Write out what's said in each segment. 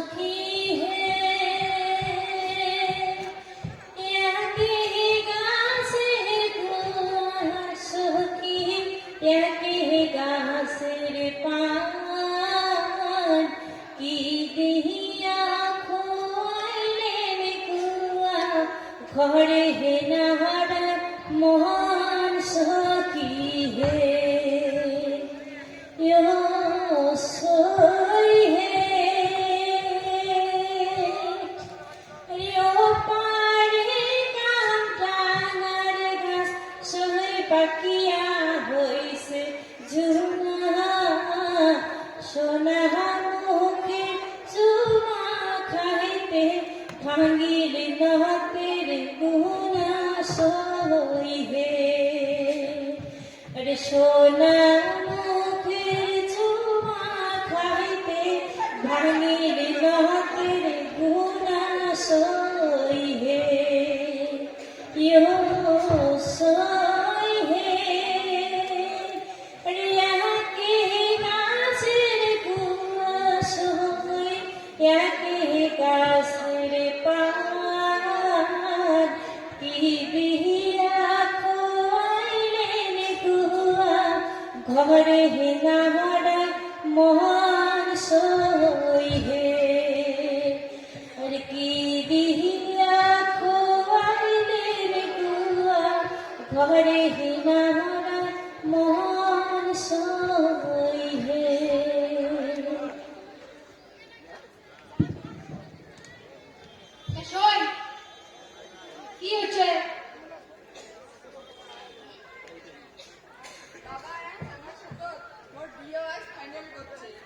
सखी है याके गासे धुआ सखी याके गासे पान की दिया खोले कुआ घरे है नहर मोहन सखी है यो सोई है यो पारे काम टांगर घास सोई पाकिया होइसे झुना सोना मुखे चुमा खाइते भांगिल नहतेर गुना सोई है अरे सोना भांगिल नहतेर गुना सोई है यो सोई है याके गासेर गुआ सोई याके गासेर पान की बिहिया खोइलेन गुआ घरे है नाहरा मोहन सोई है अरे की दिहिया खोइलेन गुआ घरे है नाहरा मोहन सोई है কি হচ্ছে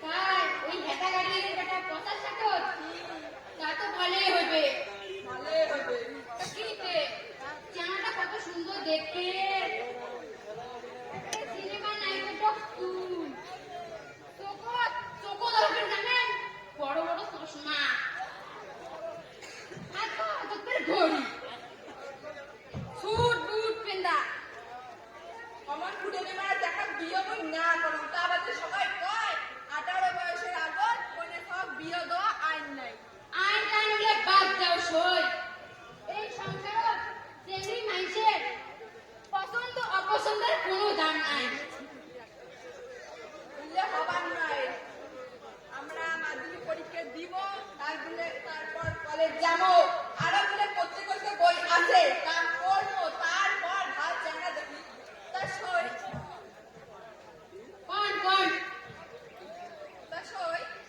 তাই ওই হেতা গাড়ির একটা পচা সাকত তা তো ভালোই হবে কিতে জামাটা কত সুন্দর দেখতে সিনেমা নায়িকা চোখ দরকার জানেন বড় বড় চশমা তোর ঘড়ি সুট বুট পেন্দা আমার ফুটেনে মারা দেখা বিয়ে বই না করুন তা বাদে সবাই কয় 18 বয়সের আগত কোনে সব বিয়ে দেওয়া আইন নাই আইন টাইন হলে বাদ দাও সই এই সংসারত চেংড়ি মাইসের পছন্দ অপছন্দের কোনো দাম নাই বললে হবার নাই আমরা মাধ্যমিক পরীক্ষা দিব তারপর কলেজ যাবো আরো বলে প্রত্যেক বই আছে তা পড়বো তারপর ভাত জানা দেখি তা সই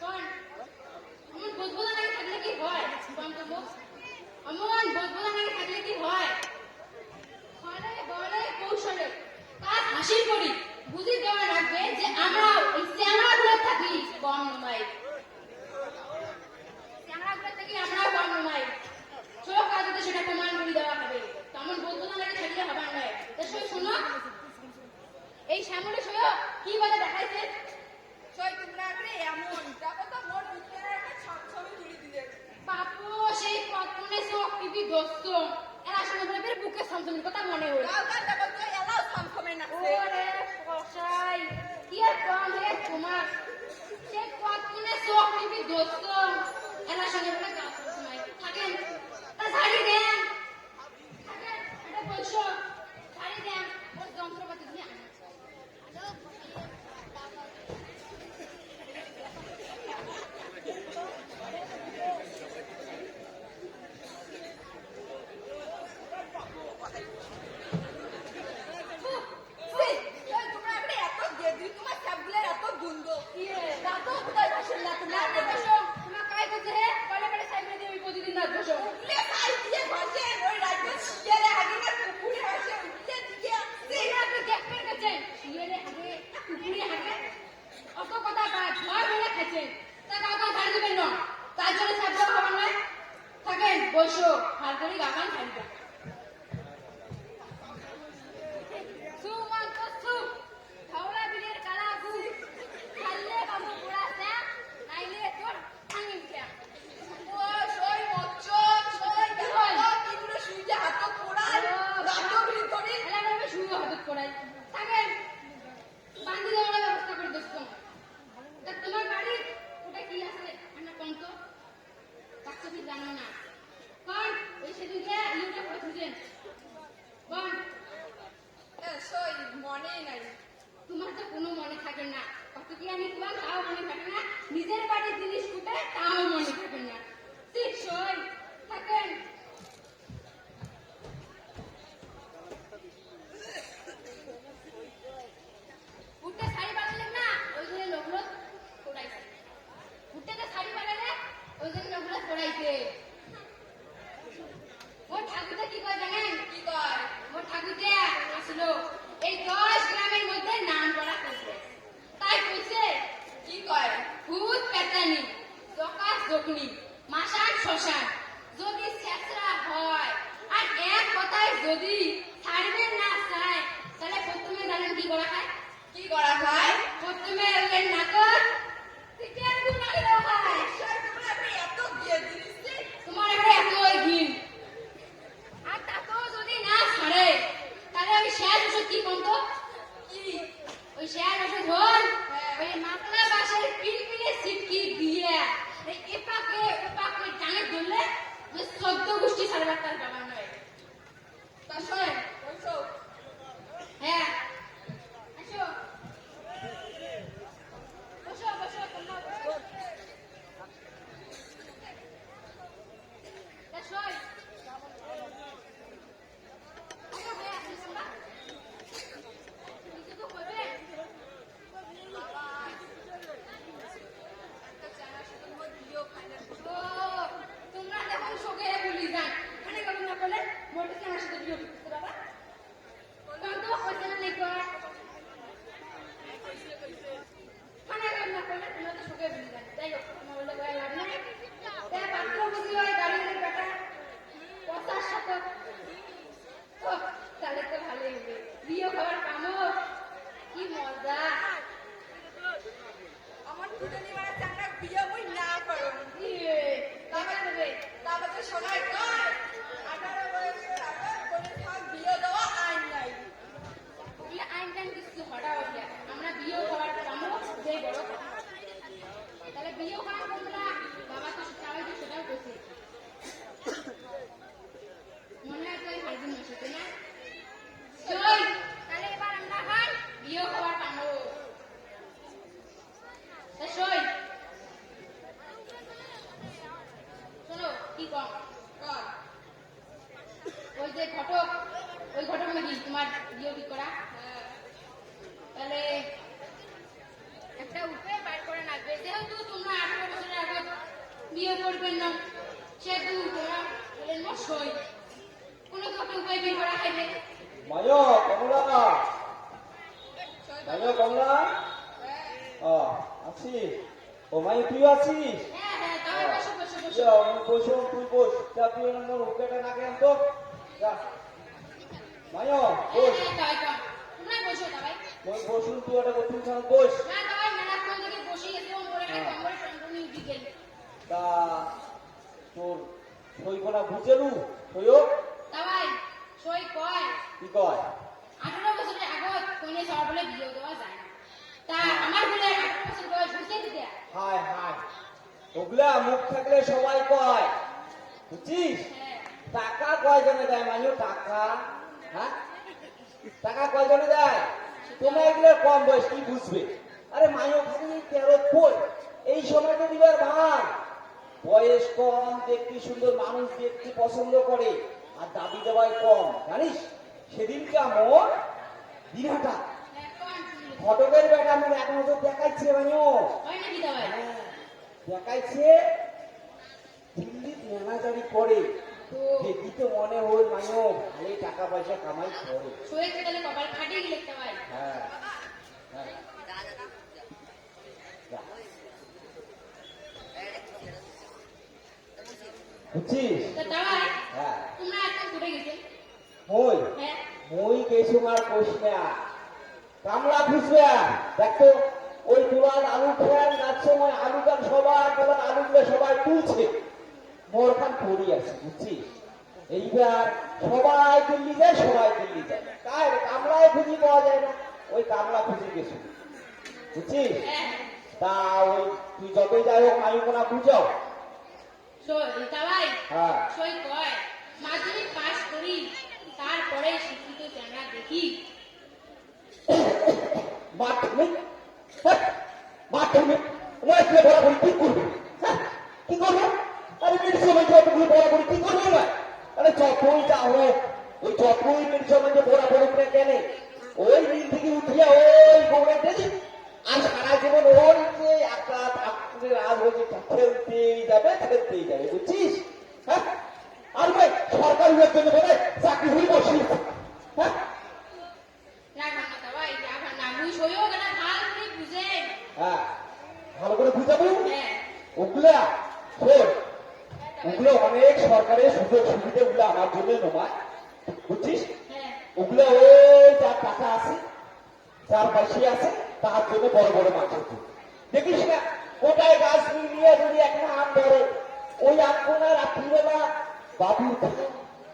কোন অমন বোধবোধা নাকি থাকলে কি হয় কোন তো অমন বোধবোধা নাকি থাকলে কি হয় ফলে বলে কৌশলে কাজ হাসিল করি বুঝি দেওয়া রাখবে যে আমরা ওই চ্যাংড়াগুলো থাকি কম নয় চ্যাংড়াগুলো থেকে আমরাও কম নয় চোখ কাজতে সেটা প্রমাণ করে দেওয়া হবে তেমন বোধবোধা নাকি থাকলে হবার নয় তা শোনো এই শ্যামলে শোয় কি বলে দেখাইছে সই তোমরা করে এমন দেখো তো মোর বিজ্ঞানের একটা ছবি তুলি দিলে বাপু সেই কতনে চোখ টিভি দোস্ত এরা শুনে বলে বের বুকে সমসমের কথা মনে হল কালকার দেখো তো এলাও সমসমে না ওরে কসাই কি আর কম হে তোমার সেই কতনে চোখ টিভি দোস্ত এরা শুনে বলে গা সময় থাকেন তা ঝাড়ি দেন থাকেন এটা বলছো ঝাড়ি দেন ওর যন্ত্রপাতি দিয়ে জানো না কোন ওই সেদিকে ইউটা করেছিলেন কোন সই মনেই নাই। তোমার তো কোনো মনে থাকে না কত কি আমি তোমার তাও মনে থাকে না নিজের বাড়ির জিনিস কুটে তাও মনে থাকে না ঠিক সই থাকেন উঠে শাড়ি বানালেন না ওই জন্য লোকগুলো পড়াইছে উঠে শাড়ি বানালে ওই জন্য লোকগুলো পড়াইছে ওর ঠাকুরটা কি করে জানেন কি কয়? ওর ঠাকুরটা আসলো এই 10 গ্রামের মধ্যে নাম করা করছে তাই কইছে কি কয়? ভূত পেতানি দকাস দকনি মাসান শ্মশান যদি ছেঁচড়া হয় আর এক কথায় যদি ছাড়বেন না চায় তাহলে প্রথমে জানেন কি করা খায় কি করা খায়? প্রথমে ওদের নাকর থেকে আর গুণ লাগলেও খায় ঈশ্বর, তোমরা আপনি এত দিয়ে দিচ্ছে। তোমার এবারে এত ঘিন আর তাতেও যদি না ছাড়ে তাহলে ওই শেষ ওষুধ কি বলতো কি? ওই শেষ ওষুধ হল ওই মাকলা বাসের পিলপিলে সিটকি দিয়ে এই এপাকে ওপাকে টানে ধরলে যে 14 গোষ্ঠী সারবার তার বাবা নয় তা শোন, বলছো হ্যাঁ আসো বসো বসো তোমরা বসো তা শোন আরে ভাই আসো তোমরা কিছু তো করবে একটা চানা শুধু মধ্যে দিও খাই না। ও তোমরা দেখুন শোকে ভুলি যান মানে কখন না বলে মোটে আমার সাথে বিয়ে করতে বাবা কোন তো হচ্ছে না নেই কর মানে কখন না বলে তোমরা তো শোকে ভুলি যান যাই হোক তোমার বলে গায়ে লাভ নাই তাই পাত্র বুঝি হয় গাড়ির বেটা 50 শতক ও তাহলে তো ভালোই হবে বিয়ে খাবার কামো কি মজা আমার ফুটনি মারা চানা বিয়ে বই না করো। ইয়ে টাকা দেবে তারপরে সবাই কয় 18 বছরের আগে কোনো থাক বিয়ে দেওয়া আইন নাই। ওগুলো আইন টাইন কিছু হঠাৎ ওঠে আমরা বিয়েও খাবার কামো যে বড় কথা তাহলে বিয়েও খাবার তোমরা বাবা তো সবাই তো সেটাও করছে মনে হয় তো হারদিন মাসে না চল তাহলে এবার আমরা খাই বিয়েও খাবার কামো সই শোনো কি কম কয়? ওই যে ঘটক ওই ঘটক নাকি তোমার বিয়ে ঠিক করা হ্যাঁ। তাহলে একটা উপায় বার করে রাখবে যেহেতু তোমরা 18 বছরের আগে বিয়ে করবেন না সেহেতু তোমরা বলেন না সই কোনো তো একটা উপায় বের করা খাইবে মায়ো কমলা মায়ো কমলা ও আছি ও মাই তুই আছিস হ্যাঁ হ্যাঁ তাহলে বসো বসো বসো যা আমি বসো তুই বস যা তুই আমার উপেটা না কেন তো যা মায়ো হ্যাঁ বস হ্যাঁ তাই তো তোমরা বসো তাই মই বসুন তুই ওটা করছিস না বস না তাই মেলাক্ষণ থেকে বসে গেছে ওপরে একটা কম্বল টম্বল বিকেল তা তোর সইকোনা বুঝেলু সইও তাই সই কয় কি কয় 18 বছরের আগত কোনে সবার বলে বিয়ে দেওয়া যায় না তা আমার বলে 18 বছর বয়স হইতে দিতে হায় হায় ওগুলা মুখ থাকলে সবাই কয় বুঝছিস হ্যাঁ টাকা কয়জনে দেয় মাইও টাকা হ্যাঁ টাকা কয়জনে দেয় তোমরা এগুলো কম বয়স কি বুঝবে আরে মাইও খালি 13 কই এই সময়টা দিবার ভার বয়স কম দেখতে সুন্দর মানুষ দেখতে পছন্দ করে আর দাবি দেওয়াই কম জানিস সেদিনকে আমার দিনহাটা হ্যাঁ কোন শুনলো ঘটকের বেটা আমার এক নজর দেখাইছে মাইও হয় নাকি দাবাই হ্যাঁ, দেখাইছে দিল্লি মেনাজারি করে তো দেখি তো মনে হল মাইও ভালো টাকা পয়সা কামাই করে সই তাহলে কপাল ফাটিয়ে গেলে দাবাই হ্যাঁ হ্যাঁ যা। বুঝছিস তা দাবাই হ্যাঁ তোমরা এখন ঘুরে গেছে মই হ্যাঁ মই কেসুমার কোশনা কামলা খুঁজবে দেখো ওই দুলাল আলু খেয়াল যাচ্ছে সময় আলু গান সবার দুলাল আলুগুলো সবাই তুলছে মোর খান পড়ি আছে বুঝছিস এইবার সবাই দিল্লি যায় তাই কামলায় খুঁজি পাওয়া যায় না ওই কামলা খুঁজি গেছে বুঝছিস হ্যাঁ তা ওই তুই যতই যাই হোক আমি কোনা বুঝাও তাই হ্যাঁ সই কয় মাধ্যমিক পাস করি তারপরে শিক্ষিত চ্যাংড়া দেখি মাধ্যমিক হ্যাঁ, মাধ্যমিক তোমার ছেলে পড়াপড়ি কি করবে হ্যাঁ, কি করবে আরে মেয়ের সময় যতগুলো পড়াপড়ি কি করবে না আরে যতই যা হোক ওই যতই মেয়ের সময় যে পড়াপড়ি না কেন ওই দিন থেকে উঠিয়া ওই গৌড়ে দিলি আর সারা জীবন ওর যে একটা আপনাদের আজ হয়েছে খেলতেই যাবে বুঝছিস হ্যাঁ আর ভাই সরকারি জন্য বলে চাকরি হয়ে বসিস হ্যাঁ রাখা না তাই রাখা না মুই সইও কেন ভাল করে বুঝে হ্যাঁ ভালো করে বুঝাবো হ্যাঁ ওগুলা শোন ওগুলো অনেক সরকারের সুযোগ সুবিধা গুলো আমার জন্য নয় বুঝছিস হ্যাঁ ওগুলো ওই যার টাকা আছে যার বেশি আছে তার জন্য বড় বড় মাছ হচ্ছে দেখিস না কোটায় গাছ নিয়ে যদি একটা আম ধরে ওই আমগুলো রাত্রিবেলা বাবু খায়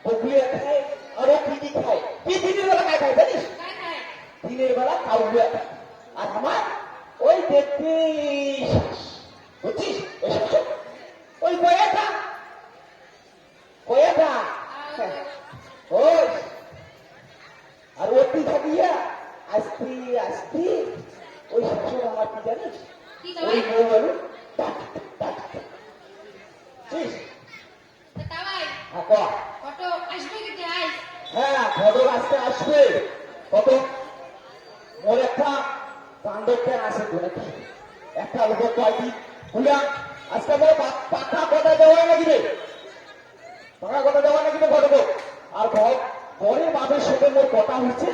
বগুলিয়া খায় আরো কি খায় কি দিনের বেলা খায় খায় জানিস কাই কাই দিনের বেলা কাউগুলা খায় আর আমার ওই দেখতে বুঝছিস ওই শাসক ওই কয়াটা ওই আর ওটি থাকিয়া আস্তে আস্তে ওই শাসক আমার কি জানিস কি ওই তাই বউ তাই হ্যাঁ কত আসবে কি আই হ্যাঁ ঘটক আজকে আসবে কত মোর একটা বান্ধব প্যান আছে তো নাকি একটা লোক কয়দিন বুঝলাম আজকে মোর পাখা কথা দেওয়া নাকি রে পাখা কথা দেওয়া নাকি রে ঘটক আর ঘরে বাপের সাথে মোর কথা হয়েছে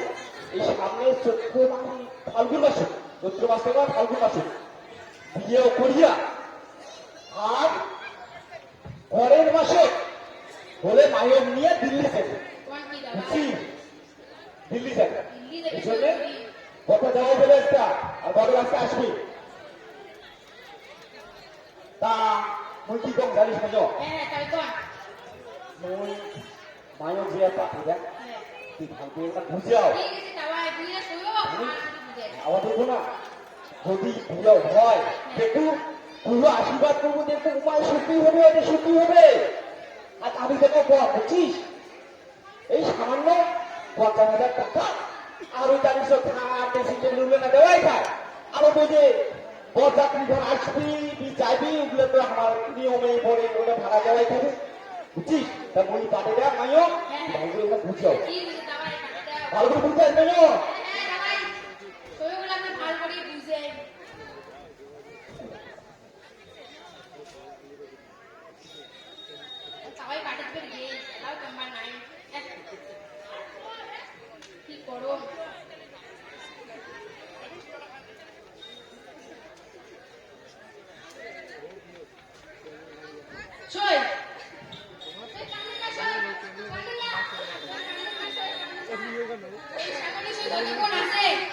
এই সামনে চৈত্র মাসে ফাল্গুন মাসে চৈত্র মাস থেকে ফাল্গুন মাসে বিয়েও করিয়া আর ঘরের মাসে বলে মায়ক নিয়ে দিল্লি থেকে কোন কি দাও বুঝছি দিল্লি থেকে দিল্লি এই থেকে জন্য কথা দেওয়া যাবে একটা আর বড় রাস্তা আসবি তা মুই কি কম জানিস না হ্যাঁ তাই কোন মুই মায়ক যে পাঠে দেখ হ্যাঁ তুই ভালো করে না বুঝাও ঠিক আছে তাই বুঝে সইও আর বুঝে আবার দেখবো না যদি বিয়ে হয় দেখু পুরো আশীর্বাদ করবো দেখতে উপায় সত্যি হবে এটা সত্যি হবে আর আমি তোকে বুঝছিস এই সামান্য 50,000 টাকা আর ওই জানিস খাট সিস্টেম উঠলে না দেওয়াই খায় আরো বুঝে বরযাত্রী ধর আসবি চাইবি ওগুলো তো আমার নিয়মে পড়ে ওটা ভাড়া দেওয়াই খাবে বুঝছিস তা মুই পাঠে দেখ মাইও ভালো করে ওটা বুঝাও ঠিক আছে তাই কাটে দাও ভালো করে বুঝাস মাইও হ্যাঁ তাই সইগুলো আপনি ভালো করে বুঝে তাই কাটে দিবে গিয়ে তাও তোমার নাই কি করো সই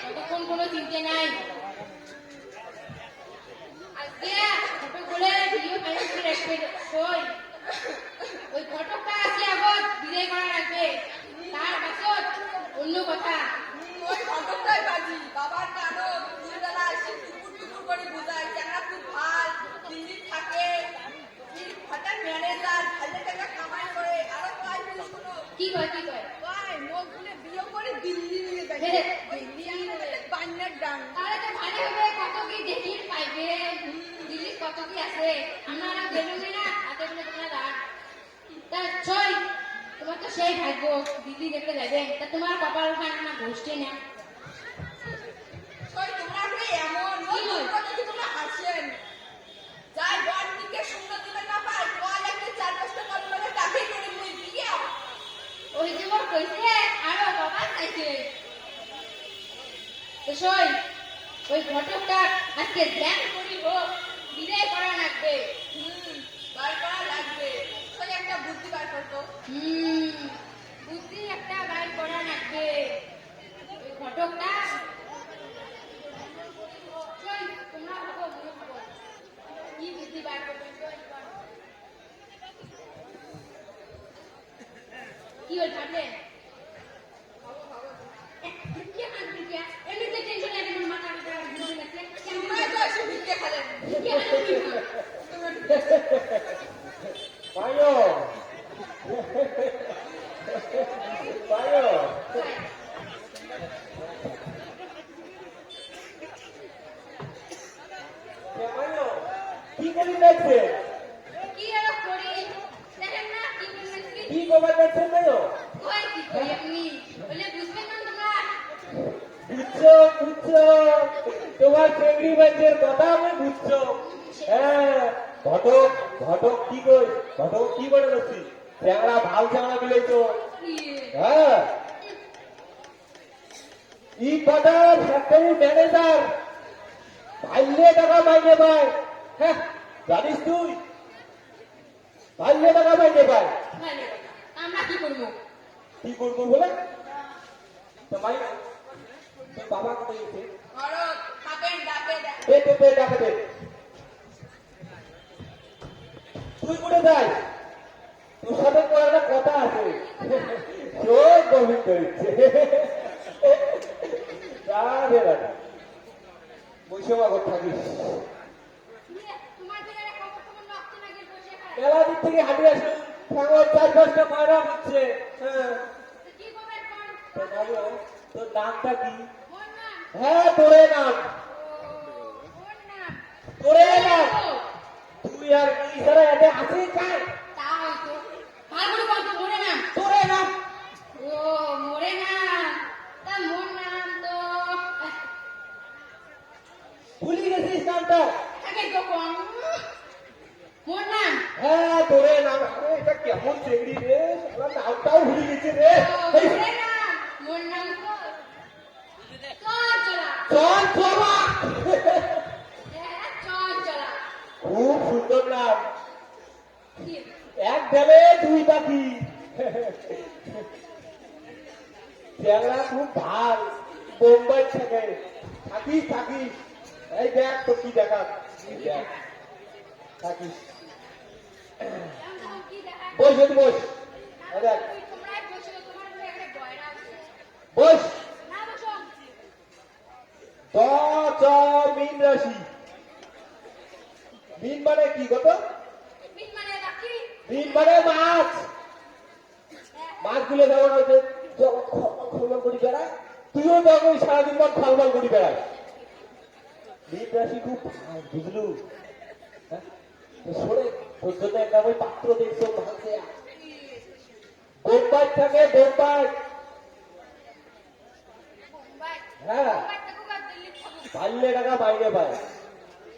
ততক্ষণ কোনো চিন্তা নাই আজকে ফটো করে ভিডিও ফাইল করে রাখবে সই ওই ফটোটা আজকে আগত বিদায় করা রাখবে তার পাছত অন্য কথা ওই ঘটকটাই বাজি বাবার কানো দুবেলা এসে টুকুর টুকুর করে বোঝায় কেননা খুব ভাল দিল্লি থাকে হঠাৎ ম্যানেজার ভালো টাকা কামাই করে আরো কয় শুনো কি কয় কি কয় কয় মুখ খুলে বিয়ে করে দিল্লি নিয়ে হে, যাবে হে। দিল্লি আমাদের বান্নার ডাং তাহলে তো ভালো হবে কত কি দেখি পাইবে দিল্লি কত কি আছে আমরা বেরোবে না হাতে বলে তোমরা দাঁড় তা ছয় তোমার তো সেই ভাগ্য দিল্লি দেখতে যাবে তা তোমার কপাল ওখানে না গোষ্ঠী না কই তোমরা আপনি এমন কি বল? কথা কি তোমরা হাসেন যাই বান্নিকে শূন্য দিলে না পায় কয় একটা 4-5টা কলমে টাকা করে মুই বিয়া ওই যে মোর কইছে আরো বাবা চাইছে তো সই ওই ঘটকটা আজকে ধ্যান করি হোক বিদায় করা লাগবে বার করা লাগবে কই একটা বুদ্ধি বার করতো বুদ্ধি একটা বার করা লাগবে ওই ঘটকটা সই তোমরা ভাবো মনে ভাবো কি বুদ্ধি বার করবে সই করো। কি হল ভাবলে কি আনবি কি এমনিতে টেনশন লাগে না মাথা ব্যথা বুঝে গেছে তোমরা তো এসে ভিক্ষে খালেন কি আনবি তোমরা মোবাইল দেখছেন না কই কি কই আপনি বলে বুঝবেন না তোমরা বুঝছো বুঝছো তোমার চেংড়ি বাচ্চার কথা আমি বুঝছো হ্যাঁ ঘটক ঘটক কি কই ঘটক কি করে বলছি চ্যাংড়া ভাল চ্যাংড়া মিলেছো হ্যাঁ ই বাজার ফ্যাক্টরি ম্যানেজার ভাইলে টাকা মাইনে পায় হ্যাঁ জানিস তুই ভাইলে টাকা মাইনে পায় ভালো আমরা কি করব কি করবো বলে তো ভাই তোর বাবা কোথায় গেছে ভরত থাকেন ডাকে ডাকে দে তুই কোথায় যাই তোর সাথে তো একটা কথা আছে চোখ গভীর করেছে বৈশাখ থাকিস তোমার দিকে খবর খবর রাখতে না গিয়ে বসে খায় মেলা দিক থেকে হাঁটি আসুন ঠাকুর 4-5টা ময়রা হচ্ছে হ্যাঁ কি করবে কোন তো ভাইও, তোর নামটা কি মোর নাম হ্যাঁ তোরে নাম মোর নাম তোরে নাম তুই আর কি সারা এতে আছে কার তা হয়তো ভালো করে বলতো মোরে নাম তোরে নাম ও মোরে নাম তা মোর নাম তো ভুলি গেছিস নামটা আগে তো কোন মোর নাম হ্যাঁ তোরে নাম আরে এটা কেমন চেংড়ি রে শালা নামটাও ভুলি গেছে রে এই, মোরে নাম মোর নাম তো চঞ্চলা চল চলা হ্যাঁ চঞ্চলা খুব সুন্দর নাম কি এক ঢেলে দুই পাখি চ্যাংড়া খুব ভাল বোম্বাই থাকে থাকিস থাকিস এই দেখ তো কি দেখা এই দেখ থাকিস এমন কি দেখা বস যদি বস এই দেখ তোমরাই বসো তোমার বলে একটা বয়রা আছে বস না বসো দ চ মিন রাশি মিন মানে কি গত মিট মানে রাখি মিন মানে মাছ মাছগুলো যেমন হয়েছে যখন খলবল করি বেড়ায় তুইও যখন সারাদিন পর খলবল করি বেড়ায় মিন রাশি খুব ভালো, বুঝলু হ্যাঁ? তো সরে তোর জন্য একটা ওই পাত্র দেখছো ভাঙছে বোম্বাই থাকে বোম্বাই বোম্বাই হ্যাঁ বোম্বাই থাকুক আর দিল্লি থাকুক পারলে টাকা বাইরে পায়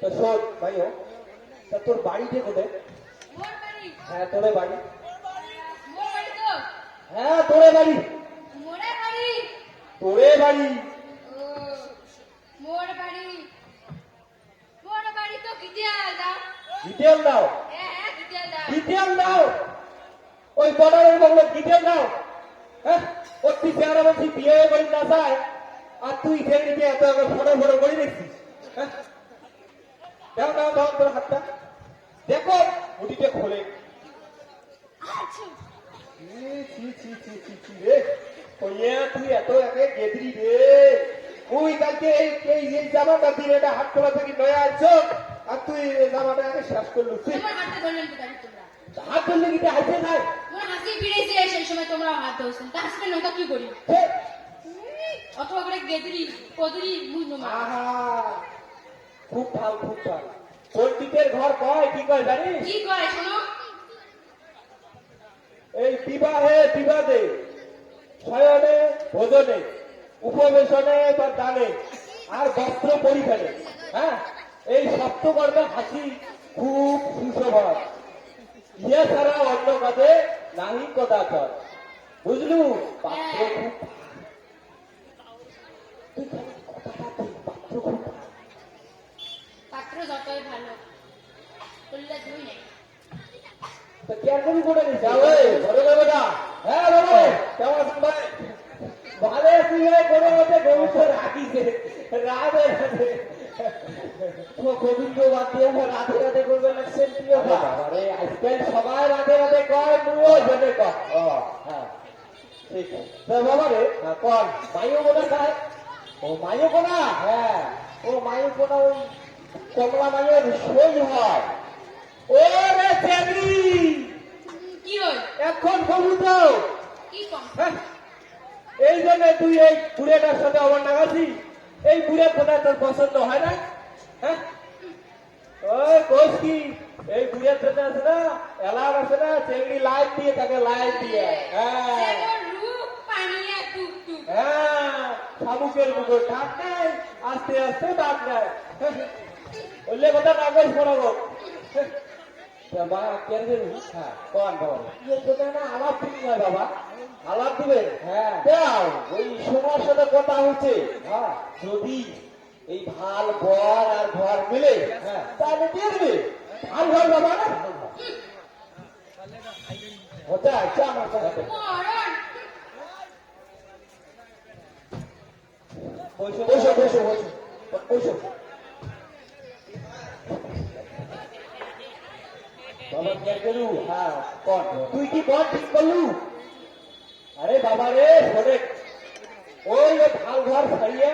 তো শোন ভাইও তা তোর বাড়িতে কোথায় মোর বাড়ি হ্যাঁ তোরে বাড়ি মোর বাড়ি তো হ্যাঁ তোরে বাড়ি মোরে বাড়ি তোরে বাড়ি ও মোর বাড়ি তো গিটিয়াল দাও ডিটেল দাও হ্যাঁ গিটিয়াল দাও ডিটেল দাও ওই বর্ডারের বললো ডিটেল দাও হ্যাঁ ওর তুই চেহারা বলছি বিয়ে করি না চায় আর তুই ফেরিতে এত ফটো ফটো করে দেখছিস হ্যাঁ দাও দাও দাও তোর হাতটা দেখো উঠিতে খোলে আচ্ছা রে ওইয়া তুই এত একে গেদরি রে ওই কালকে এই জামাটা দিলে এটা হাত খোলা থেকে নয়া আছো আর তুই জামাটা আগে শেষ করলু তুই তোমার হাতে ধরলেন তো গাড়ি তোমরা হাত ধরলে কি হাইতে নাই মোর হাসি ফিরেছে সেই সময় তোমরা হাত ধরছেন তা হাসিটা নৌকা কি করি হে, অথবা করে গেদরি কদরি মুই নোমা আহা খুব ভাল খুব ভাল পণ্ডিতের ঘর কয় কি কয় জানিস কি করে শোনো এই বিবাহে বিবাদে শয়নে ভোজনে উপবেশনে বা দানে আর বস্ত্র পরিধানে হ্যাঁ এই সপ্তকর্মে হাসি খুব সুশোভন ইয়ে ছাড়া অন্য কাজে নাহি কদাচর বুঝলু পাত্র খুব তুই খালি কথাটা বল, পাত্র খুব ভালো। পাত্র যতই ভালো করলে দুই নেই তো কেয়ার করি করে নিস বড় বেটা হ্যাঁ বলো কেমন আছেন ভাই ভালো আছি ভাই কোনো মতে গোবিন্দ রাখিছে রাধে রাধে ও গোবিন্দ বাদ দিয়ে রাধে রাধে করবে লাগছেন প্রিয় আরে আজকাল সবাই রাধে রাধে কয় মুও জেনে কয় ও হ্যাঁ ঠিক তো বাবা রে কল মাইও কোনা খায় ও মাইও কোনা হ্যাঁ ও মাইও কোনা ওই কমলা মাইয়ের সই হয় ও রে চেংড়ি কি হয় এখন বলু তো কি কম হ্যাঁ? এই জন্য তুই এই বুড়েটার সাথে আমার নাগাছি এই বুড়ে কোথায় তোর পছন্দ হয় না হ্যাঁ ওই কোষ কি এই বুড়িয়ার ছেলে আছে না, এলার আছে না, চেংড়ি লাইট দিয়ে তাকে লাইট দিয়ে। হ্যাঁ যেমন রূপ পানিয়া টুক টুক হ্যাঁ, শামুকের মতো ঠাক নাই, আস্তে আস্তে বাদ নাই। বললে কথা না করিস পড়াবো। বাবা কেন হ্যাঁ কন বাবা না আলাপ দিবি না বাবা, আলাপ দিবে। হ্যাঁ দাও, ওই সময়ের সাথে কথা হচ্ছে। হ্যাঁ যদি এই ভাল বর আর ঘর মিলে, হ্যাঁ তাহলে দিয়ে দেবে। ভাল ঘর বাবা না ওটা আচ্ছা আমার সাথে মরণ বসো বসো বসো বসো বসো। বাবা কে করু? হ্যাঁ কন তুই কি বল ঠিক করলু? আরে বাবা রে শোনে, ওই ভাল ঘর ছাড়িয়া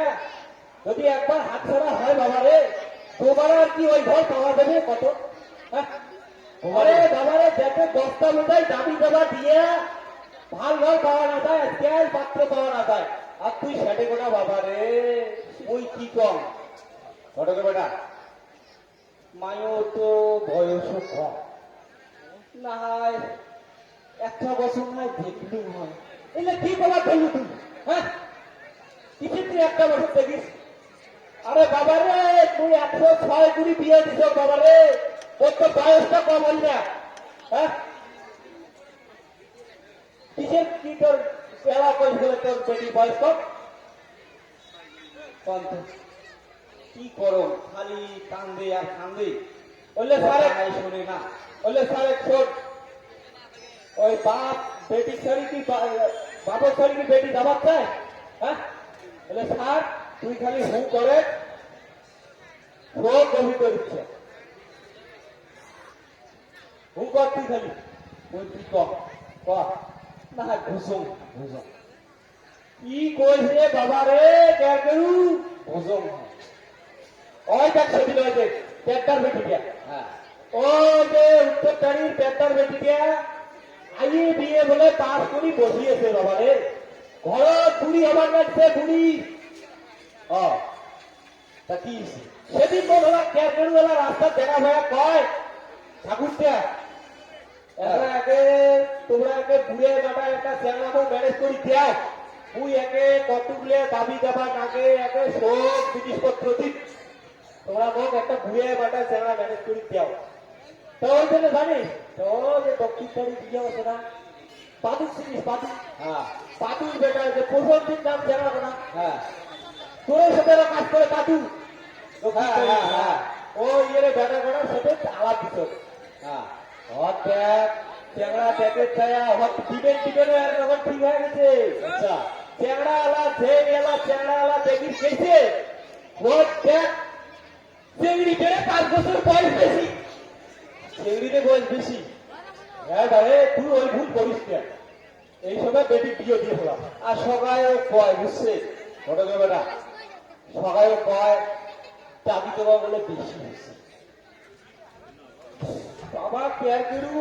যদি একবার হাত ছাড়া হয় বাবা রে, তোমার আর কি ওই ঘর পাওয়া যাবে কত? হ্যাঁ? আরে বাবা রে, যাতে 10টা লোটাই দাবি দেওয়া দিয়ে ভাল ঘর পাওয়া না যায়, তেল পাত্র পাওয়া না যায়, আর তুই সেটে গোটা বাবা রে, ওই কি কম ঘটকে বেটা মায়ও তো বয়সও কম না হয়, 100 বছর নয় দেখলু হয়। এলে কি বলা করলু তুই? হ্যাঁ কিছু তুই 1টা বছর দেখিস? আরে বাবা রে, তুই 106 কুড়ি বিয়ে দিছ বাবা রে, তোর তো বয়সটা কম হল না। হ্যাঁ কিসের কি তোর পেলা কইস বলে তোর বেটি বয়স কম? কি করো খালি কান্দে আর কান্দে। বললে সারে শুনে না, বললে সারে ছোট ওই বাপ বেটি ছাড়ি কি বাবার ছাড়ি কি বেটি দাবার চায়? হ্যাঁ বলে স্যার তুই খালি হু করে রোগ গভীর দিচ্ছে, হু কর তুই খালি, ওই তুই কর না ঘুষুম ঘুষুম কি কইছে বাবা রে কেউ ঘুষুম। ওই দেখ সেদিন ওই দেখ পেটটার বেটি দিয়া, হ্যাঁ ওই যে উত্তরটারির পেটটার বেটি দিয়া আইয়ে বিয়ে বলে পাস করি বসিয়েছে বাবা রে, ঘর বুড়ি হবার লাগছে বুড়ি। ও তা কি সেদিন বলা ক্যারবেলা রাস্তা দেখা ভাইয়া কয় ঠাকুরটা একে তোমরা একে বুড়ে বাটা একটা চ্যাংড়াবো ম্যানেজ করি দেও, তুই একে কতগুলো দাবি দেবা নাকে একে সব জিনিসপত্র দিন, তোমরা মোক একটা বুড়ে বাটা চ্যাংড়া ম্যানেজ করি দেও। তো ওই জন্য জানিস তো যে দক্ষিণ বাড়ি দিয়ে আছে না পাদুক চিনিস পাদুক? হ্যাঁ পাদুক বেটা যে প্রথম দিন নাম চ্যাংড়া না, হ্যাঁ তোর সাথে কাজ করে পাদু। ও ইয়ে বেটা করার সাথে আলাপ দিত। হ্যাঁ হট দেখ চ্যাংড়া প্যাকেট ছায়া হট দিবেন দিবেন এখন ঠিক হয়ে গেছে। আচ্ছা চ্যাংড়া আলা যে এলা চ্যাংড়া আলা দেখিস গেছে হট দেখ চেংড়ি বেড়ে 5 বছর বয়স বেশি, চেংড়িতে বয়স বেশি। হ্যাঁ দাঁড়ে তুই ওই ভুল করিস না, এই সময় বেটি বিয়ে দিয়ে হলাম। আর সবাইও কয় বুঝছে ঘটকে বেটা, সবাইও কয় দাবি দেওয়া বলে বেশি হয়েছে। বাবা কেয়ার করু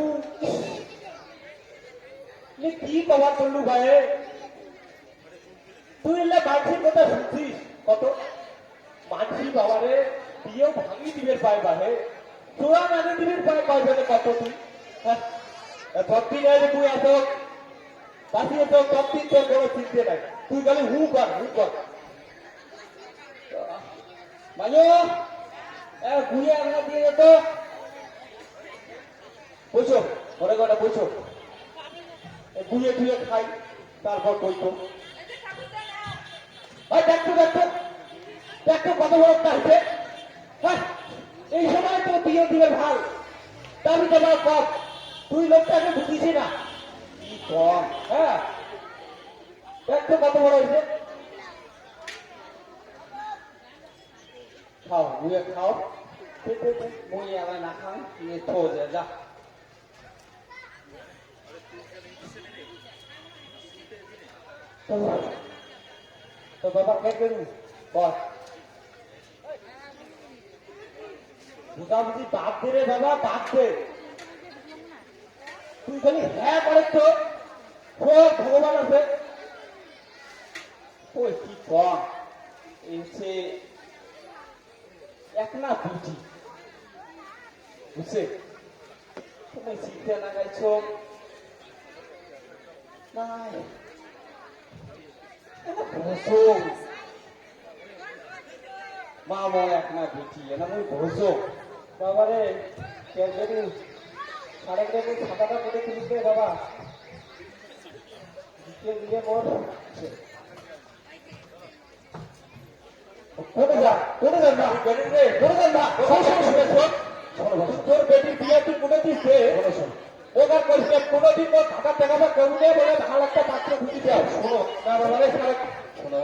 কি কবার করলু ভাই, তুই এলে মানসির কথা শুনছিস কত? মানসি বাবারে বিয়েও ভাঙি দিবের পায় বাহে, তোরা মানে দিবের পায় কয় বলে কত তুই? ততদিন তুই এত বাঁচিয়ে তো ততদিন তোর কোনো চিনতে নাই, তুই খালি হু কর হু কর। মানো ঘুরে আমরা দিয়ে যেত বুঝছো ঘরে ঘরে বুঝছো ঘুরে ঘুরে খাই তারপর বইতো। ভাই দেখতো দেখতো দেখতো কত বড় আসছে। হ্যাঁ এই সময় তো বিয়ে দিলে ভাল দাবি তোমার কম, তুই লোকটাকে বুঝিস না কি কম। হ্যাঁ দেখতো কত বড় হয়েছে। খাও বুয়ে খাও, মুই আবার না খাও নিয়ে থো যা। তো বাবা কে করু বল বুঝাবুঝি বাদ দে রে বাবা বাদ দে, তুই খালি হ্যাঁ করে তো ভগবান আছে। ওই কি কম এই হচ্ছে এক না বুঝি বুঝছে তুমি চিঠে লাগাইছো নাই বসো মা মনে এক না বেটি এনা মুই বসো বাবারে কে যদি সাড়ে গ্রামে ছাতাটা করে তুলিতে বাবা দিকে দিকে মোর কোটে যা না বেটি রে কোটে যা না তোর বেটি বিয়ে তুই কোটে দিছে ওগার কইছে কোনদিন তো টাকা টাকা কমলে বলে ভালো একটা পাত্র খুঁজে দাও শোনো না বলে সারা শোনো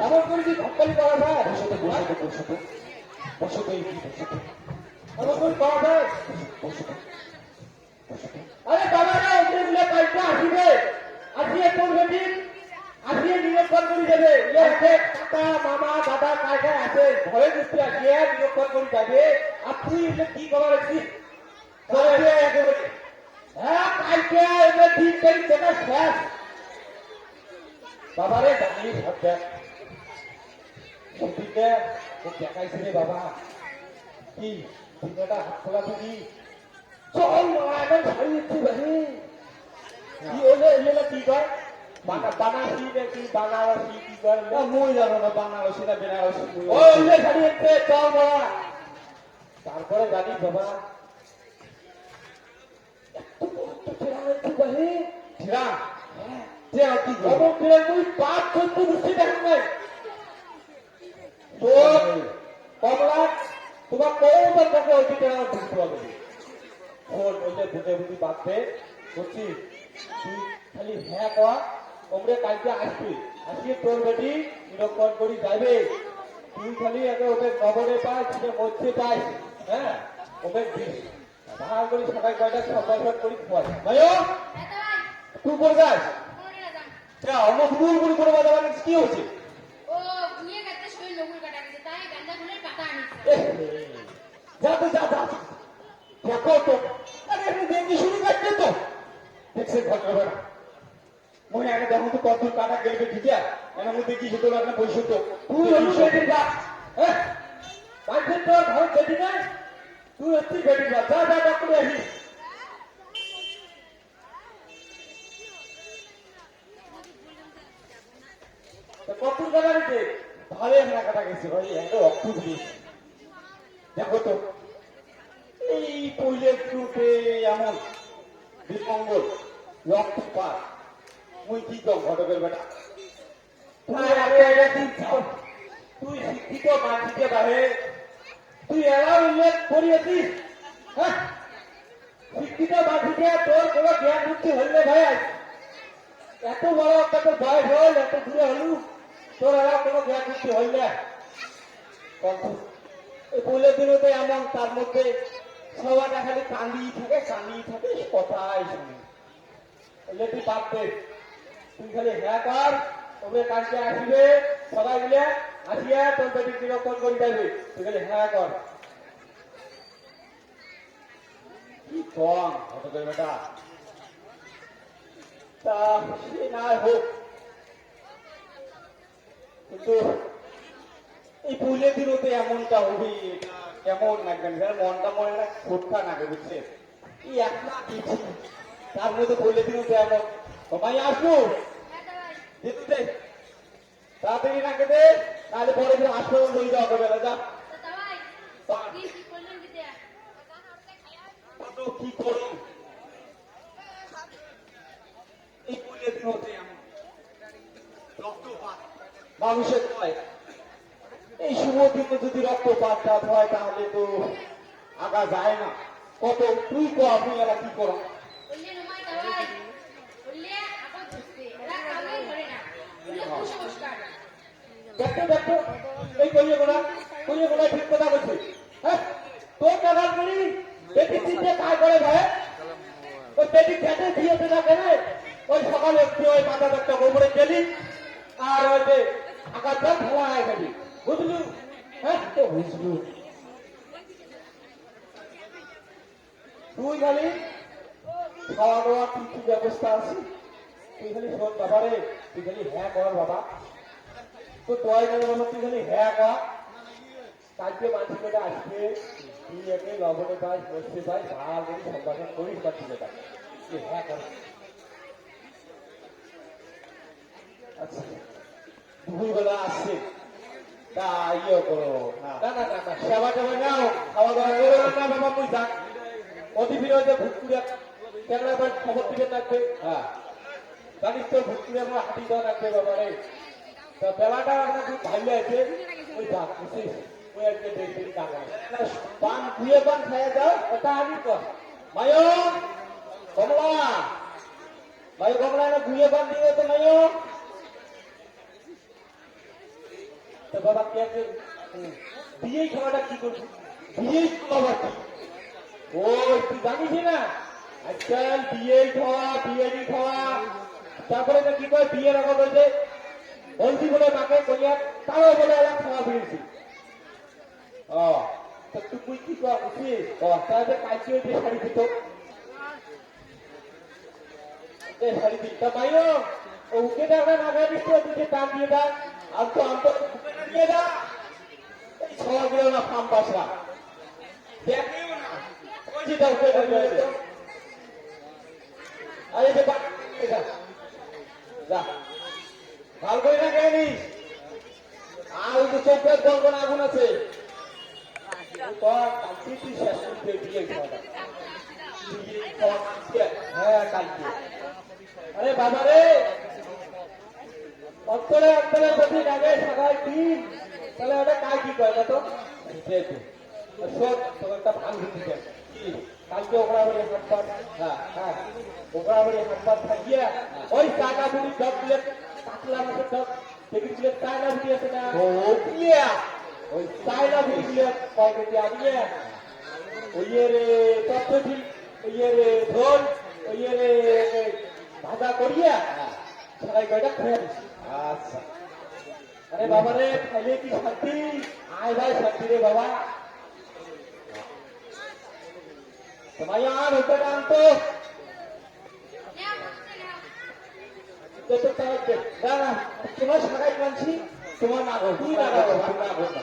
এমন করে কি ধক্কালি করা যায় বসে তো এই কি এমন করে করা যায় আরে বাবা না ওকে বলে কালকে আসিবে আসিয়ে তোর বেটি আসিয়ে নিরক্ষণ করে দেবে কাকা মামা দাদা কাকা আছে ঘরে দিচ্ছি আসিয়ে নিরক্ষণ করে যাবে আর তুই কি করার আছিস হ্যাঁ কালকে এবার ঠিক করে দেখা শেষ বাবারে জানি সব দেখ সত্যিতে ও দেখাইছে রে বাবা কি দিনটা হাত খোলা থাকি চল মা এখন ছাড়ি দিচ্ছি ভাই কি হলে এলে কি কর বানারসি নাকি বানারসি কি কর মই জানো না বানারসি না বেনারসি ও এলে ছাড়ি দিচ্ছে চল বাবা তারপরে জানি বাবা তোমার কৌবার কাছে ওইদিকে আমার ঢুকতে হবে ফোন বললে বুঝে বুঝি বাঁধবে বলছি তুই খালি হ্যাঁ কর তোমরা কালকে আসবি আসিয়ে তোর বেটি নিরক্ষণ করি যাবে তুই খালি একে ওকে নগরে পাস মধ্যে পাস হ্যাঁ ওকে দিস ভাড়া করি সবাই কয়টা সম্পর্ক করি খোয়াই ভাইও তুই পড়ে যাস অন্য ফুল ফুল করে বাজাবার কি হচ্ছে ও নিয়ে গেছে শরীর নকুল কাটা গেছে তাই গাঁদা ফুলের পাতা আনিছে যা তো যা দেখো তো আরে আপনি দেখি শুরু করতে তো দেখছে ঘটনা মনে আগে দেখো তো কত কাটা গেলবে ঠিক আছে এর মধ্যে কি হতো না বসে তো তুই হলু বেটি যা হ্যাঁ বাইরে তোর ঘর বেটি না তুই হচ্ছিস বেটি যা যা যা করে আসিস কত কাটা গেছে ভালো একটা কাটা গেছে ভাই এত রক্ত দিয়েছে দেখো তো এই পইলে টুটে এমন বিমঙ্গল রক্তপাত মুই কি কম ঘটকের বেটা তুই শিক্ষিত মানসিকে বাহে তুই এরা উল্লেখ করিয়েছিস হ্যাঁ শিক্ষিত মানসিকে তোর কোনো জ্ঞান বুদ্ধি হইলে ভাই এত বড় একটা তোর বয়স হল এত দূরে হলু তোর এরা কোনো জ্ঞান বুদ্ধি হইলে এই বলে দিনতে এমন তার মধ্যে সবাটা খালি কান্দি থাকে কথাই শুনে তুই বাদ দে তুই খালি হ্যাঁ কর তবে কালকে আসিবে সবাই মিলে আসিয়া তোর বেটি নিরক্ষণ করে যাবে তুই খালি হ্যাঁ কর কি কম হতে করে বেটা তা সে না হোক কিন্তু এই পুলে দিনতে এমনটা হবে কেমন লাগবে মনটা মনে না খোটকা নাগে বুঝছে এই একলা দিচ্ছি তার মধ্যে পুলে দিনতে এমন সবাই আসবো দিতে তাড়াতাড়ি নাকে দে তাহলে পরে দিন আসবো লই যাওয়া হবে যা কি করো এই পুলে দিনতে এমন রক্তপাত মানুষের কয় এই শুভ দিনে যদি রক্তপাতটা হয় তাহলে তো আগা যায় না কত তুই তো আপনি এরা কি করা দেখো এই কইয়ে গোড়া ঠিক কথা বলছে হ্যাঁ তোর কাগাল করি বেটি চিনতে কাজ করে ভাই ওই বেটি খেতে দিয়েছে না কেন ওই সকালে ওই মাথা একটা গোবরে গেলি আর ওই যে আকাশ খেলা হয় খালি বুঝলু হ্যাঁ তো বুঝলু তুই খালি খাওয়া দাওয়া কি কি ব্যবস্থা আছে তুই খালি শোন বাবারে তুই খালি হ্যাঁ কর বাবা তো তোয়াই নেবে তুই খালি হ্যাঁ কর কালকে মানুষ আসবে তুই একে লবণে পাস বসতে পাই ভালো করে সম্ভাষণ করিস তার দিকে তাকে হ্যাঁ কর আচ্ছা দুপুরবেলা আসছে তা ইয়ে করো না না না না সেবা টেবা নাও খাওয়া দাওয়া করো না বাবা তুই যাক অতিফিরে হয়তো ভুটকুড়িয়া কেন এবার খবর দিকে থাকবে হ্যাঁ জানিস তো ভুটকুড়িয়া আমার হাঁটি দেওয়া রাখবে বাবা রে তা বেলাটা আপনার খুব ভালো আছে ওই যাক বুঝছিস ওই আজকে দেখবি টাকা পান ধুয়ে পান খাইয়া যাও ওটা আনি কর মায়ো কমলা মায়ো কমলা না ধুয়ে পান দিয়ে তো মায়ো তো বাবা কে বিয়েই খাওয়াটা কি করবি বিয়েই খাওয়া কি ও তুই জানিস না আজকাল বিয়েই খাওয়া বিয়েরই খাওয়া তারপরে তো কি করে বিয়ের আগে বলছে বলছি বলে মাকে কইয়া তারও বলে এলাম খাওয়া ফিরেছি ও তো তুই কি করছিস তাহলে কালকে যে শাড়ি দিত শাড়ি দিত মাইও ওকে দেখা না গাড়ি তুই টান দিয়ে দেয় আর তো আমি দিয়ে দা এই ছড়া গেল না ফার্ম বাসা দেখেও না ওই যে দাও আরে যে যা ভাল করে না কেনিস আর ওই যে চোখের গল্পনা আগুন আছে শেষ করতে দিয়ে হ্যাঁ কালকে আরে বাবা রে অন্তরে অন্তরে প্রতি আগে সবাই দিন তাহলে ওটা কাজ কি করে না তো শোধ তোর একটা ভাঙ দিতে কালকে ওকরা বাড়ি হাটপাট হ্যাঁ হ্যাঁ ওকরা বাড়ি হাটপাট থাকিয়া ওই টাকা বুড়ি জব দিলে কাতলা মাছের জব দেখেছিলে চায়না বুড়ি আছে না ওই চায়না বুড়ি দিলে কয়েকটি আনিয়ে ওই রে তত্ত্বশীল ওই রে ঝোল ওই রে ভাজা করিয়া সবাই কয়টা খেয়ে দিচ্ছি আচ্ছা আরে বাবা রে খাইলে কি শান্তি আয় ভাই শান্তি রে বাবা তোমায় আর হতে টানতো তোমার সারাই মানছি তোমার না গো তুই না গো তুই না গো না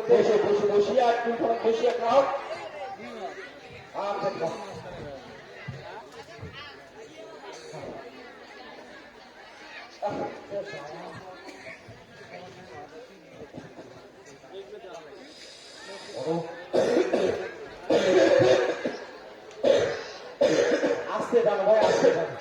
বসে বসে বসিয়ে আর তুমি তোমার বসিয়ে খাও আর দেখো আসতে জানো ভাই আসতে জানো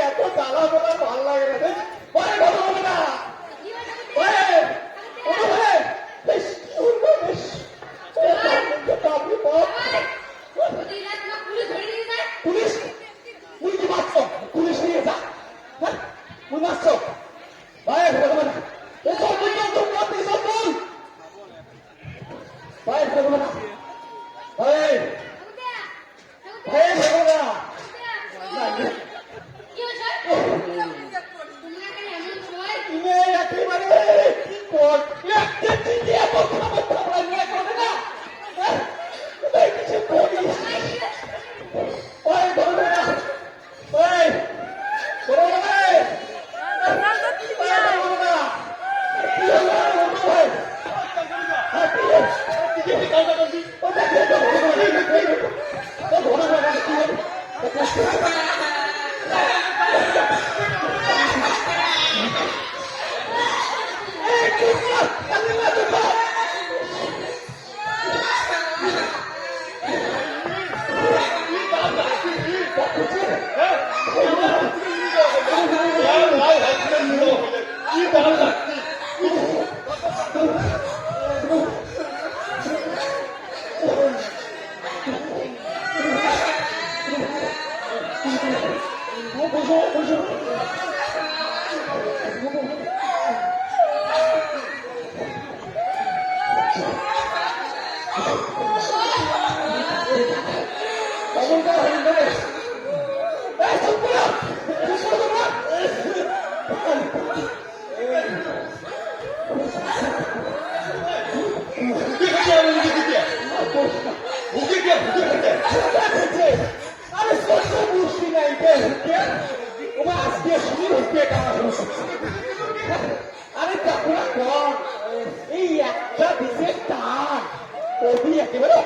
এত জ্বালা বলা ভাল লাগে না আরে সত্য বুঝছি না এটা ওমা আজকে শুরু হচ্ছে আরে তাকুরা কর এই একটা দিছে টান ওই একেবারে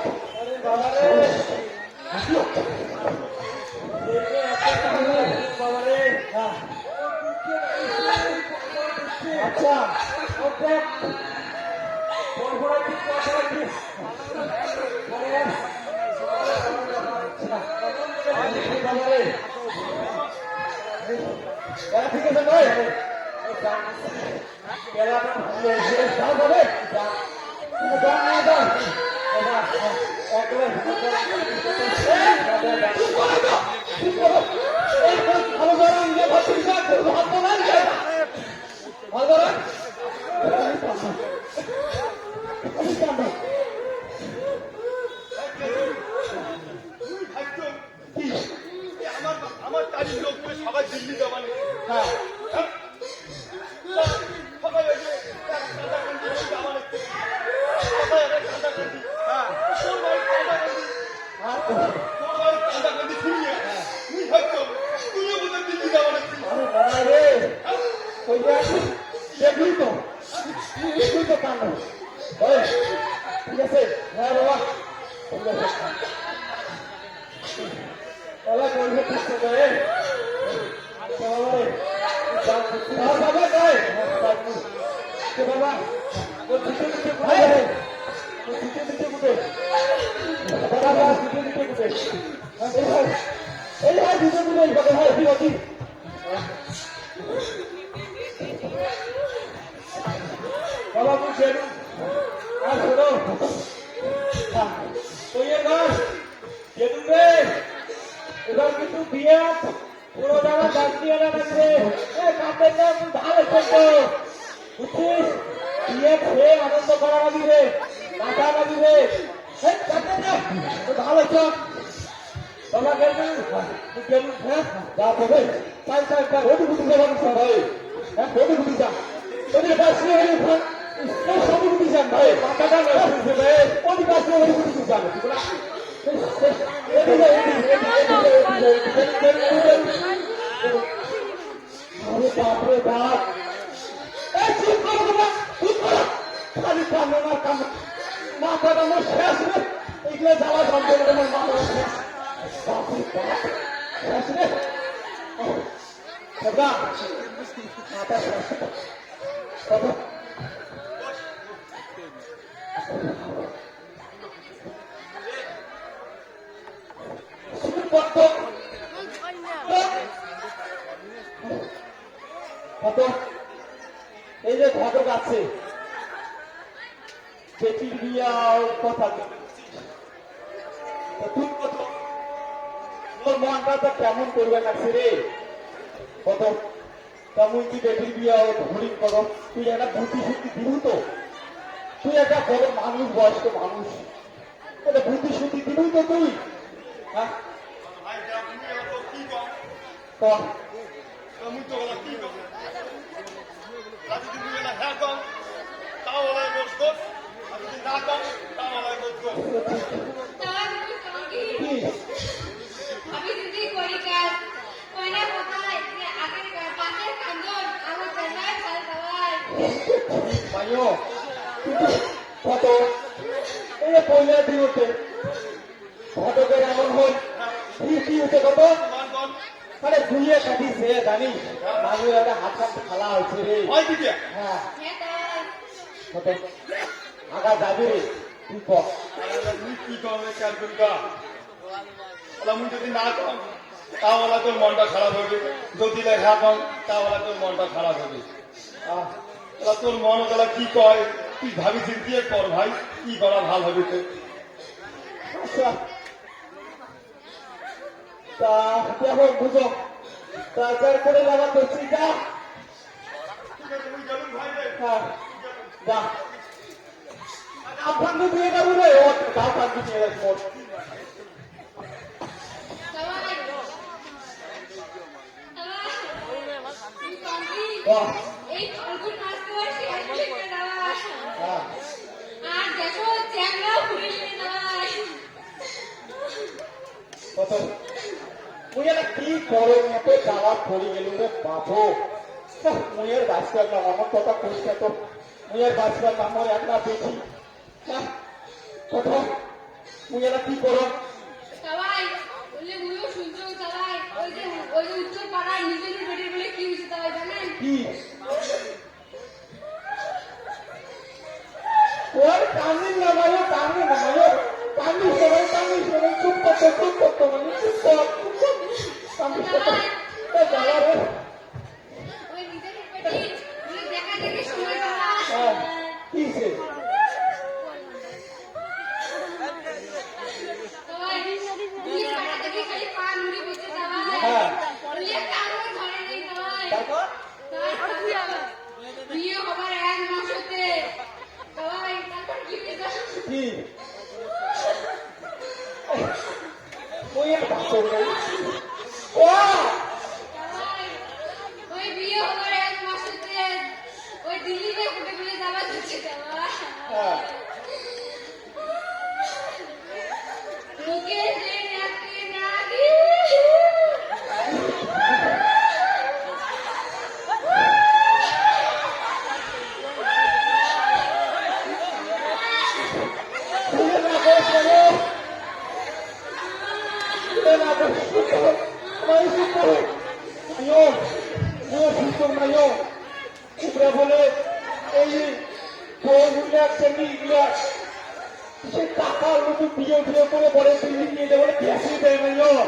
আচ্ছা ওকে ঠিক আছে ভাই আমার তারিখ লোক সবাই দিল্লি যাবানি হ্যাঁ সবাই দেখলি তো কান্ড ঠিক আছে হ্যাঁ বাবা ঠিক আছে বাবা বলবে ঠিক আছে বাবা কয় বাবা ও দিতে দিতে কোথায় ও দিতে দিতে কোথায় বাবা দিতে দিতে কোথায় এই ভাই দিতে দিতে বাবা ভাই কি হচ্ছে বাবা বুঝে আর শোনো তো ये घर যেদুন রে এবার কিন্তু বিয়ে পুরো জায়গা দাস দিয়ে রাখবে এ কাপে না ভালো করতো বুঝছিস বিয়ে খেয়ে আনন্দ করা লাগবে মাথা লাগবে এই কাপে না ভালো চল বাবা গেলুন তুই গেলুন হ্যাঁ যা তবে তাই তাই তাই ওটি বুঝি যাবেন সবাই হ্যাঁ ওটি বুঝি যা ওটি বাসি হয়ে এই সবই বুঝি যান ভাই মাথাটা নষ্ট হয়ে যাবে ওটি বাসি হয়ে বুঝি যান আরে বাপরে বাপ খালি কামে না কাম মাথাটা আমার শেষ রে এগুলো জ্বালা যন্ত্রণা আমার মাথা শেষ বাপরে বাপ শেষ রে মাথা শেষ কত এই যে ঘটক আছে বেটির বিয়াও কথা তুই কত তোর মনটা তো কেমন করবে না রে কত তেমন কি বেটির বিয়াও ধরিন করো তুই একটা বুদ্ধি শুদ্ধি দিবু তো তুই একটা বড় মানুষ বয়স্ক মানুষ এটা বুদ্ধি শুদ্ধি দিবু তো তুই হ্যাঁ কম আমি তো ওরা কি করবে আজ যদি না হ্যাঁ কম তাও ওরা বসতো আর যদি না কম তাও ওরা বসতো তার কি কাকি কি আমি দিদি করি কাজ কয়না কোথায় যে আগের পাশের কান্দন আমার জানায় চাল দাওয়াই মাইও কত এই পয়লা দিন হতে ঘটকের এমন হয় কি হতে কত মান কম আরে ধুয়ে কাটিছে জানিস মাঝে একটা হাত হাত খালা হয়েছে রে হয় দিদি হ্যাঁ হ্যাঁ তাই কত আগা যাবি রে তুই কর তুই কি করবে ক্যালকুলটা ওরা মুই যদি না কম তাও ওরা তোর মনটা খারাপ হবে যদি লেখা কম তাও ওরা তোর মনটা খারাপ হবে ওরা তোর মন ওরা কি কয় তুই ভাবি চিন্তিয়ে কর ভাই কি করা ভাল হবে তো আচ্ছা তা কেমন বুঝো তার করে লাগা করছি যা ঠিক আছে তুই যাবি ভাই রে হ্যাঁ যা আপনাকে দিয়ে যাবো রে ও তাও তাকে দিয়ে যাবো বাহ, এই ফাল্গুন মাস তো আর শেষ হইছে না ভাই। হ্যাঁ। আর দেখো চ্যাংড়াও ফুরিয়ে না ভাই। কত মুই এটা কি করো এত জ্বালা পড়ে গেল রে বাবু মুয়ের বাঁচবার নাম আমার কথা কইস তো মুয়ের বাঁচবার নাম আমার একটা বেশি কত মুই এটা কি করো সবাই বলে মুইও শুনছো সবাই ওই যে উত্তর পাড়ার নিজের বেটির বলে কি হয়েছে সবাই জানেন? কি ওর কান্দি নামায়ো কান্দি সবাই চুপ করতো মানে চুপ কর কান্দি জ্বালা রে ওই নিজের বেটি বলে দেখা দেখি সময় বাবা। হ্যাঁ কি সে সবাই দুই পাড়া থেকে খালি পা মুড়ি বসে সবাই। হ্যাঁ বলে কারণ ধরে নেই সবাই। তারপর বিয়ে হবার 1 মাস হতে সবাই তারপর কি হয়েছে? কি মুয়ের বাসো নেই ও সবাই, ওই বিয়ে হবার 1 মাস হতে ওই দিল্লিতে কোটে বলে যাওয়া হচ্ছে সবাই। হ্যাঁ মুখে যে নাকি নাকি সে টাকার মতো বিয়ে বিয়ে করে বলে দিল্লি নিয়ে যাবো গ্যাসই দেয় না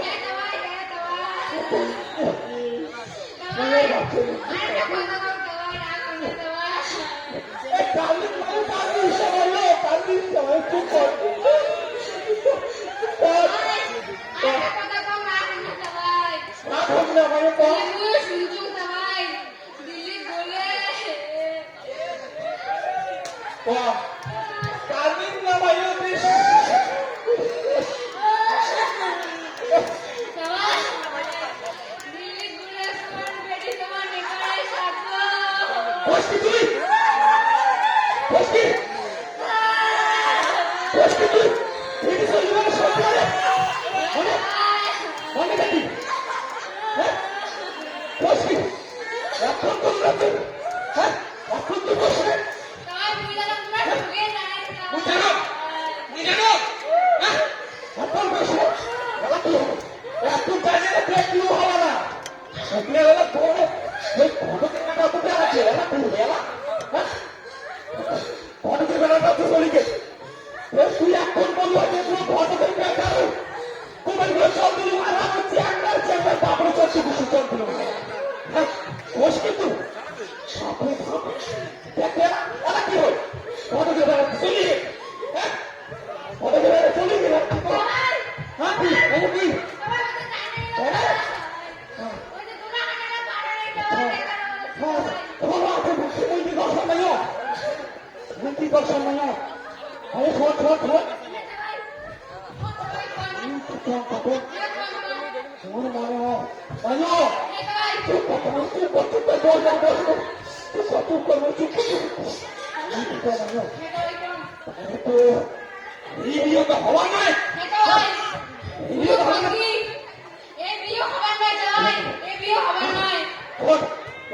তুই এখন বলবো তারপরে চলছে কিছু চলছিল বস কিন্তু দেখে এরা কি হয় কত চলি গে কত চলি গে হ্যাঁ কি কি কি করছেন না আরে ছোট ছোট ছোট তোমার মনে হয় আয়ো চুপ করো চুপ তো এই বিয়ে তো হওয়া নাই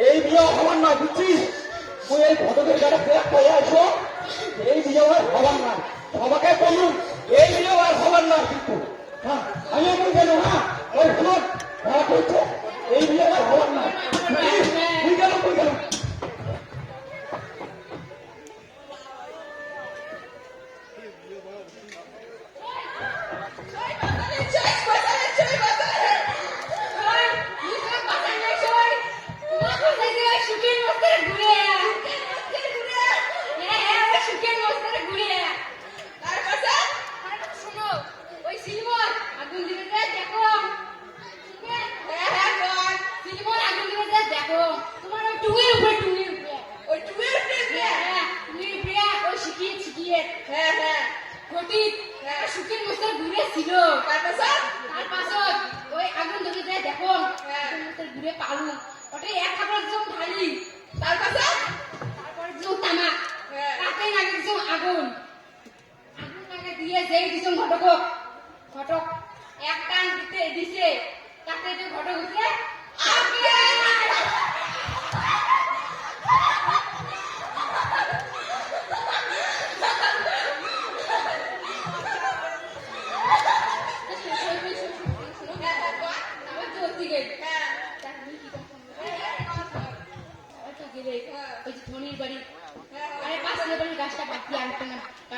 এই বিয়ে হওয়ার না বুঝছিস তুই এই ভদ্রদের গাড়ি ফেরা করে আসো এই বিয়ে আর হওয়ার না সবাকে বলুন এই বিয়ে আর হওয়ার না কিন্তু হ্যাঁ আমি এমন কেন হ্যাঁ ওই শুনুন হ্যাঁ বলছে এই বিয়ে আর হওয়ার না তুই গেল আগুন আগুন লাগে দিয়ে যেই দিছুন ঘটক ঘটক এক টান দিতে দিছে তাতে যে ঘটক উঠলে আগে